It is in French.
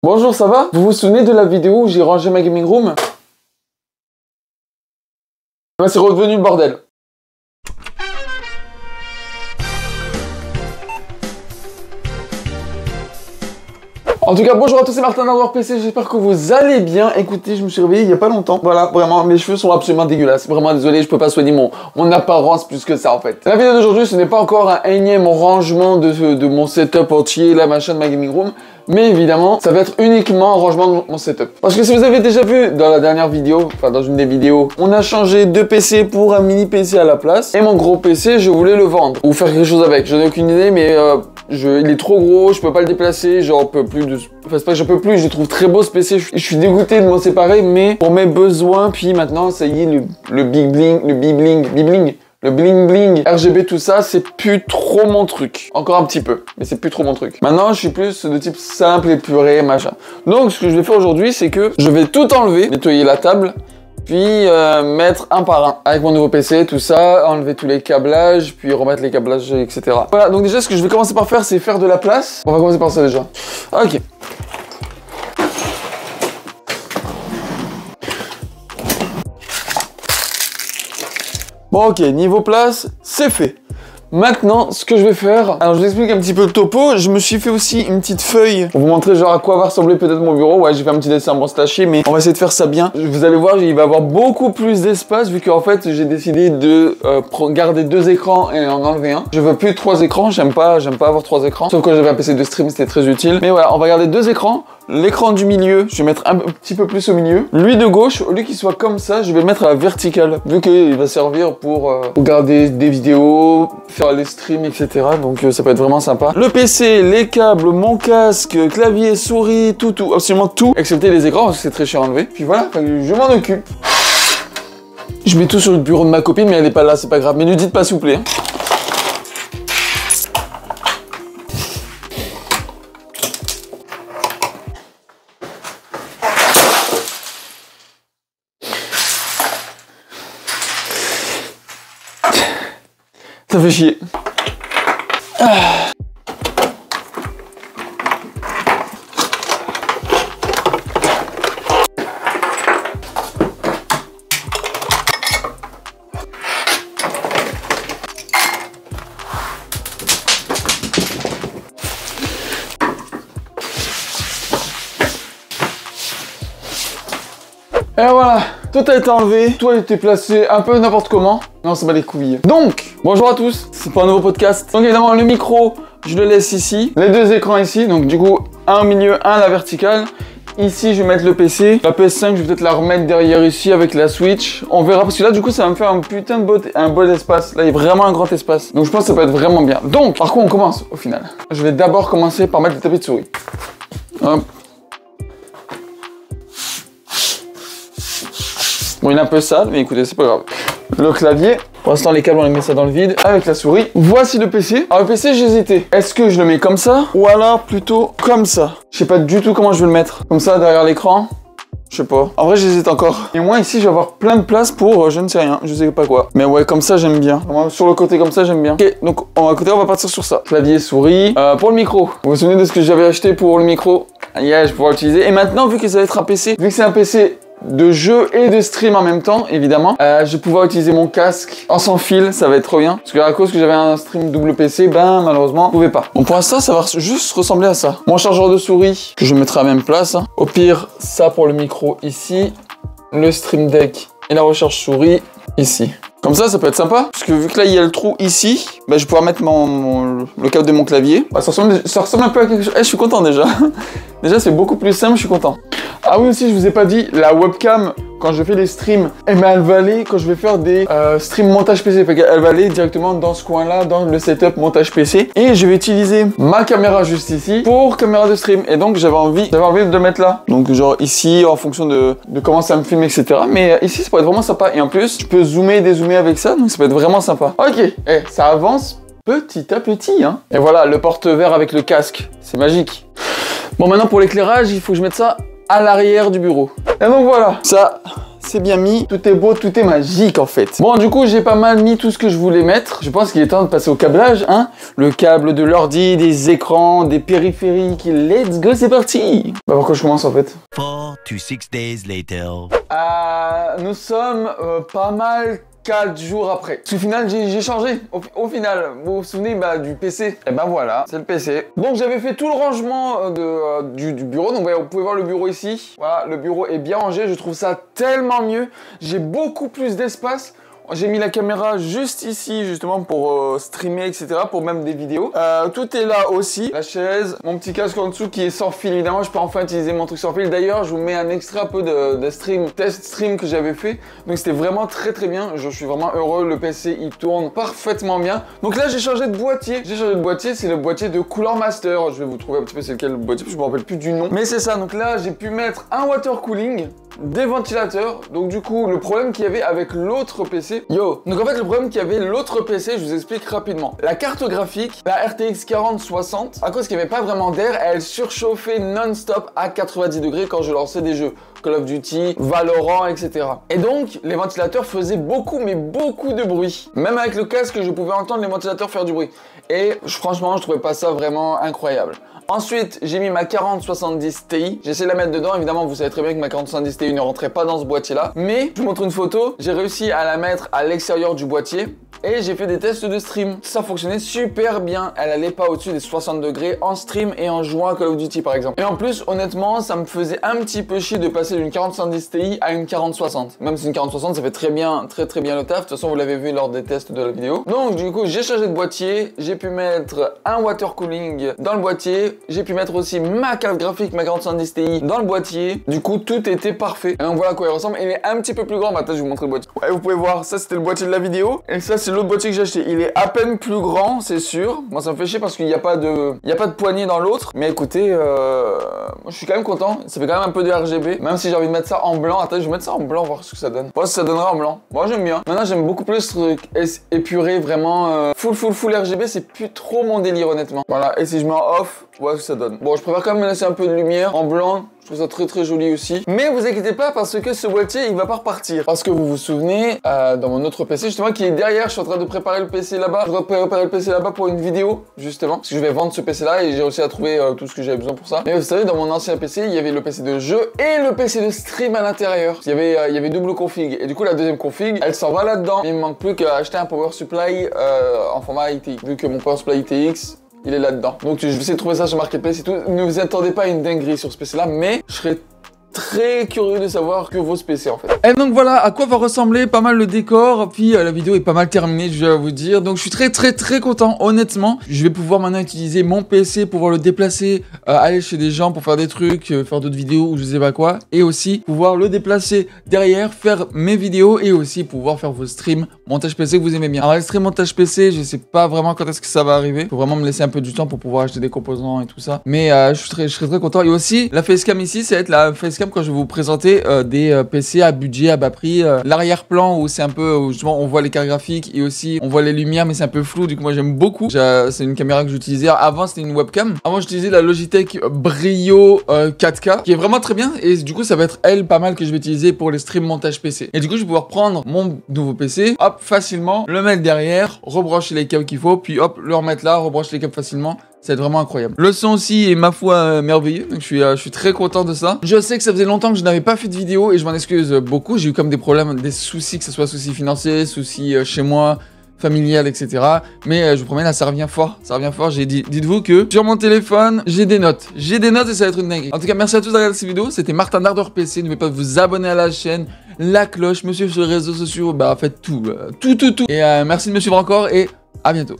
Bonjour, ça va? Vous vous souvenez de la vidéo où j'ai rangé ma gaming room? Ben, c'est redevenu le bordel. En tout cas, bonjour à tous, c'est Martin d'Hardware PC, j'espère que vous allez bien. Écoutez, je me suis réveillé il y a pas longtemps. Voilà, vraiment, mes cheveux sont absolument dégueulasses. Vraiment désolé, je peux pas soigner mon apparence plus que ça en fait. La vidéo d'aujourd'hui, ce n'est pas encore un énième rangement de mon setup entier, la machin de ma gaming room. Mais évidemment, ça va être uniquement un rangement de mon setup. Parce que si vous avez déjà vu dans la dernière vidéo, enfin dans une des vidéos, on a changé de PC pour un mini PC à la place. Et mon gros PC, je voulais le vendre ou faire quelque chose avec. J'en ai aucune idée, mais il est trop gros, je peux pas le déplacer, j'en peux plus de... Enfin, c'est pas que j'en peux plus, je trouve très beau ce PC, je suis dégoûté de m'en séparer, mais pour mes besoins, puis maintenant, ça y est, le bling bling, RGB, tout ça, c'est plus trop mon truc. Encore un petit peu, mais c'est plus trop mon truc. Maintenant, je suis plus de type simple, épuré, machin. Donc, ce que je vais faire aujourd'hui, c'est que je vais tout enlever, nettoyer la table, puis mettre un par un avec mon nouveau PC, tout ça, enlever tous les câblages, puis remettre les câblages, etc. Voilà, donc déjà, ce que je vais commencer par faire, c'est faire de la place. On va commencer par ça déjà. Ok. Bon, ok, niveau place, c'est fait. Maintenant, ce que je vais faire, alors je vous explique un petit peu le topo. Je me suis fait aussi une petite feuille pour vous montrer genre à quoi va ressembler peut-être mon bureau. Ouais, j'ai fait un petit dessin bon staché, mais on va essayer de faire ça bien. Vous allez voir, il va y avoir beaucoup plus d'espace vu qu'en fait, j'ai décidé de garder 2 écrans et en enlever un. Je veux plus 3 écrans, j'aime pas avoir 3 écrans. Sauf quand j'avais un PC de stream, c'était très utile. Mais voilà, on va garder 2 écrans. L'écran du milieu, je vais mettre un petit peu plus au milieu. Lui de gauche, au lieu qu'il soit comme ça, je vais le mettre à la verticale. Vu qu'il va servir pour regarder des vidéos, faire les streams, etc. Donc ça peut être vraiment sympa. Le PC, les câbles, mon casque, clavier, souris, tout, absolument tout. Excepté les écrans, parce que c'est très cher à enlever. Puis voilà, je m'en occupe. Je mets tout sur le bureau de ma copine, mais elle est pas là, c'est pas grave. Mais ne dites pas s'il vous plaît. Ça fait chier. Et voilà, tout a été enlevé, tout a été placé un peu n'importe comment. Non, c'est pas les couilles. Donc, bonjour à tous, c'est pour un nouveau podcast. Donc évidemment, le micro, je le laisse ici. Les 2 écrans ici, donc du coup, un au milieu, un à la verticale. Ici, je vais mettre le PC. La PS5, je vais peut-être la remettre derrière ici avec la Switch. On verra, parce que là, du coup, ça va me faire un putain de beau espace. Là, il y a vraiment un grand espace. Donc je pense que ça peut être vraiment bien. Donc, par quoi on commence, au final? Je vais d'abord commencer par mettre le tapis de souris. Hop. Bon, il est un peu sale, mais écoutez, c'est pas grave. Le clavier. Pour l'instant, les câbles, on les met ça dans le vide. Avec la souris. Voici le PC. Alors, le PC, j'hésitais. Est-ce que je le mets comme ça? Ou alors, plutôt comme ça? Je sais pas du tout comment je vais le mettre. Comme ça, derrière l'écran? Je sais pas. En vrai, j'hésite encore. Et moi, ici, je vais avoir plein de place pour je ne sais rien. Je sais pas quoi. Mais ouais, comme ça, j'aime bien. Vraiment, sur le côté, comme ça, j'aime bien. Ok, donc, on va partir sur ça. Clavier, souris. Pour le micro. Vous vous souvenez de ce que j'avais acheté pour le micro? Yeah, je vais pouvoir l'utiliser. Et maintenant, vu que ça va être un PC, vu que c'est un PC de jeu et de stream en même temps, évidemment. Je vais pouvoir utiliser mon casque en sans fil, ça va être trop bien. Parce que à cause que j'avais un stream double PC, ben malheureusement, je pouvais pas. Bon, pour l'instant, ça va juste ressembler à ça. Mon chargeur de souris, que je mettrai à la même place. Hein. Au pire, ça pour le micro ici. Le stream deck et la recharge souris ici. Comme ça peut être sympa. Parce que vu que là, il y a le trou ici, bah, je vais pouvoir mettre le câble de mon clavier. Bah, ça ressemble un peu à quelque chose. Je suis content déjà. Déjà, c'est beaucoup plus simple, je suis content. Ah oui, aussi, je vous ai pas dit, la webcam, quand je fais les streams, eh ben, elle va aller, quand je vais faire des streams montage PC, elle va aller directement dans ce coin-là, dans le setup montage PC. Et je vais utiliser ma caméra juste ici pour caméra de stream. Et donc, j'avais envie de le mettre là. Donc, genre ici, en fonction de comment ça me filme, etc. Mais ici, ça pourrait être vraiment sympa. Et en plus, je peux zoomer et dézoomer avec ça, donc ça peut être vraiment sympa. Ok, ça avance petit à petit, hein. Et voilà, le porte-verre avec le casque, c'est magique. Bon, maintenant, pour l'éclairage, il faut que je mette ça à l'arrière du bureau. Et donc voilà, ça, c'est bien mis, tout est beau, tout est magique en fait. Bon, du coup, j'ai pas mal mis tout ce que je voulais mettre. Je pense qu'il est temps de passer au câblage, hein. Le câble de l'ordi, des écrans, des périphériques. Let's go, c'est parti. Bah, pourquoi je commence en fait? 4 to 6 days later. Nous sommes pas mal 4 jours après. Parce qu'au final, j'ai changé. Au final, vous vous souvenez du PC? Et ben voilà, c'est le PC. Donc j'avais fait tout le rangement du bureau. Donc vous pouvez voir le bureau ici. Voilà, le bureau est bien rangé. Je trouve ça tellement mieux. J'ai beaucoup plus d'espace. J'ai mis la caméra juste ici, justement, pour streamer, etc., pour même des vidéos. Tout est là aussi. La chaise, mon petit casque en dessous qui est sans fil, évidemment. Je peux enfin utiliser mon truc sans fil. D'ailleurs, je vous mets un extrait un peu de stream, test stream que j'avais fait. Donc, c'était vraiment très, très bien. Je suis vraiment heureux. Le PC, il tourne parfaitement bien. Donc là, j'ai changé de boîtier. J'ai changé de boîtier. C'est le boîtier de Cooler Master. Je vais vous trouver un petit peu c'est lequel boîtier, parce que je me rappelle plus du nom. Mais c'est ça. Donc là, j'ai pu mettre un water cooling, des ventilateurs. Donc du coup, le problème qu'il y avait avec l'autre PC, donc en fait le problème qu'il y avait l'autre PC, je vous explique rapidement. La carte graphique, la RTX 4060, à cause qu'il n'y avait pas vraiment d'air, elle surchauffait non-stop à 90 degrés quand je lançais des jeux. Call of Duty, Valorant, etc. Et donc, les ventilateurs faisaient beaucoup, mais beaucoup de bruit. Même avec le casque, je pouvais entendre les ventilateurs faire du bruit. Et franchement, je trouvais pas ça vraiment incroyable. Ensuite, j'ai mis ma 4070 Ti. J'ai essayé de la mettre dedans. Évidemment, vous savez très bien que ma 4070 Ti ne rentrait pas dans ce boîtier-là. Mais, je vous montre une photo. J'ai réussi à la mettre à l'extérieur du boîtier. Et j'ai fait des tests de stream. Ça fonctionnait super bien. Elle allait pas au-dessus des 60 degrés en stream et en jouant à Call of Duty par exemple. Et en plus, honnêtement, ça me faisait un petit peu chier de passer d'une 4070 Ti à une 4060. Même si une 4060, ça fait très bien le taf. De toute façon, vous l'avez vu lors des tests de la vidéo. Donc du coup, j'ai changé de boîtier. J'ai pu mettre un water cooling dans le boîtier. J'ai pu mettre aussi ma carte graphique, ma 4070 Ti dans le boîtier. Du coup, tout était parfait. Et donc voilà à quoi il ressemble. Il est un petit peu plus grand. Maintenant, je vais vous montrer le boîtier. Ouais, vous pouvez voir, ça c'était le boîtier de la vidéo. Et ça, c'est l'autre boîtier que j'ai acheté. Il est à peine plus grand, c'est sûr. Moi, ça me fait chier parce qu'il n'y a pas de poignée dans l'autre. Mais écoutez, moi, je suis quand même content. Ça fait quand même un peu de RGB. Même si j'ai envie de mettre ça en blanc. Attends, je vais mettre ça en blanc, voir ce que ça donne. Voir si ça donnera en blanc. Moi, j'aime bien. Maintenant, j'aime beaucoup plus ce truc épuré, vraiment full RGB. C'est plus trop mon délire, honnêtement. Voilà. Et si je mets en off, voilà ce que ça donne. Bon, je préfère quand même laisser un peu de lumière en blanc. Je trouve ça très très joli aussi. Mais vous inquiétez pas parce que ce boîtier il va pas repartir. Parce que vous vous souvenez, dans mon autre PC justement qui est derrière, je suis en train de préparer le PC là-bas. Je dois préparer le PC là-bas pour une vidéo justement. Parce que je vais vendre ce PC là et j'ai réussi à trouver tout ce que j'avais besoin pour ça. Mais vous savez, dans mon ancien PC, il y avait le PC de jeu et le PC de stream à l'intérieur. Il y avait double config. Et du coup la deuxième config, elle s'en va là-dedans. Il me manque plus qu'à acheter un power supply en format ITX. Vu que mon power supply ITX, il est là-dedans. Donc je vais essayer de trouver ça sur Marketplace et tout. Ne vous attendez pas à une dinguerie sur ce PC là, mais je serais très curieux de savoir que vaut ce PC en fait. Et donc voilà à quoi va ressembler pas mal le décor. Puis la vidéo est pas mal terminée, je vais vous dire. Donc je suis très content honnêtement. Je vais pouvoir maintenant utiliser mon PC pour pouvoir le déplacer, aller chez des gens pour faire des trucs, faire d'autres vidéos ou je sais pas quoi. Et aussi pouvoir le déplacer derrière, faire mes vidéos et aussi pouvoir faire vos streams montage PC que vous aimez bien. Alors les streams montage PC, je sais pas vraiment quand est-ce que ça va arriver. Faut vraiment me laisser un peu du temps pour pouvoir acheter des composants et tout ça. Mais je serai très content. Et aussi la facecam ici, ça va être la facecam quand je vais vous présenter des PC à budget, à bas prix. L'arrière-plan où c'est un peu, où justement on voit les cartes graphiques et aussi on voit les lumières mais c'est un peu flou. Du coup moi j'aime beaucoup. C'est une caméra que j'utilisais. Avant c'était une webcam. Avant j'utilisais la Logitech Brio 4K qui est vraiment très bien. Et du coup ça va être elle pas mal que je vais utiliser pour les streams montage PC. Et du coup je vais pouvoir prendre mon nouveau PC, hop facilement, le mettre derrière, rebrancher les câbles qu'il faut, puis hop le remettre là, rebrancher les câbles facilement. Ça va être vraiment incroyable. Le son aussi est ma foi merveilleux, donc je suis très content de ça. Je sais que ça faisait longtemps que je n'avais pas fait de vidéo et je m'en excuse beaucoup. J'ai eu comme des problèmes, des soucis, que ce soit soucis financiers, soucis chez moi, familial, etc. Mais je vous promets là ça revient fort, dites-vous que sur mon téléphone j'ai des notes et ça va être une dinguerie. En tout cas merci à tous d'avoir regardé cette vidéo, c'était Martin d'Ardeur PC. N'oubliez pas de vous abonner à la chaîne, la cloche, me suivre sur les réseaux sociaux, faites tout. Et merci de me suivre encore et à bientôt.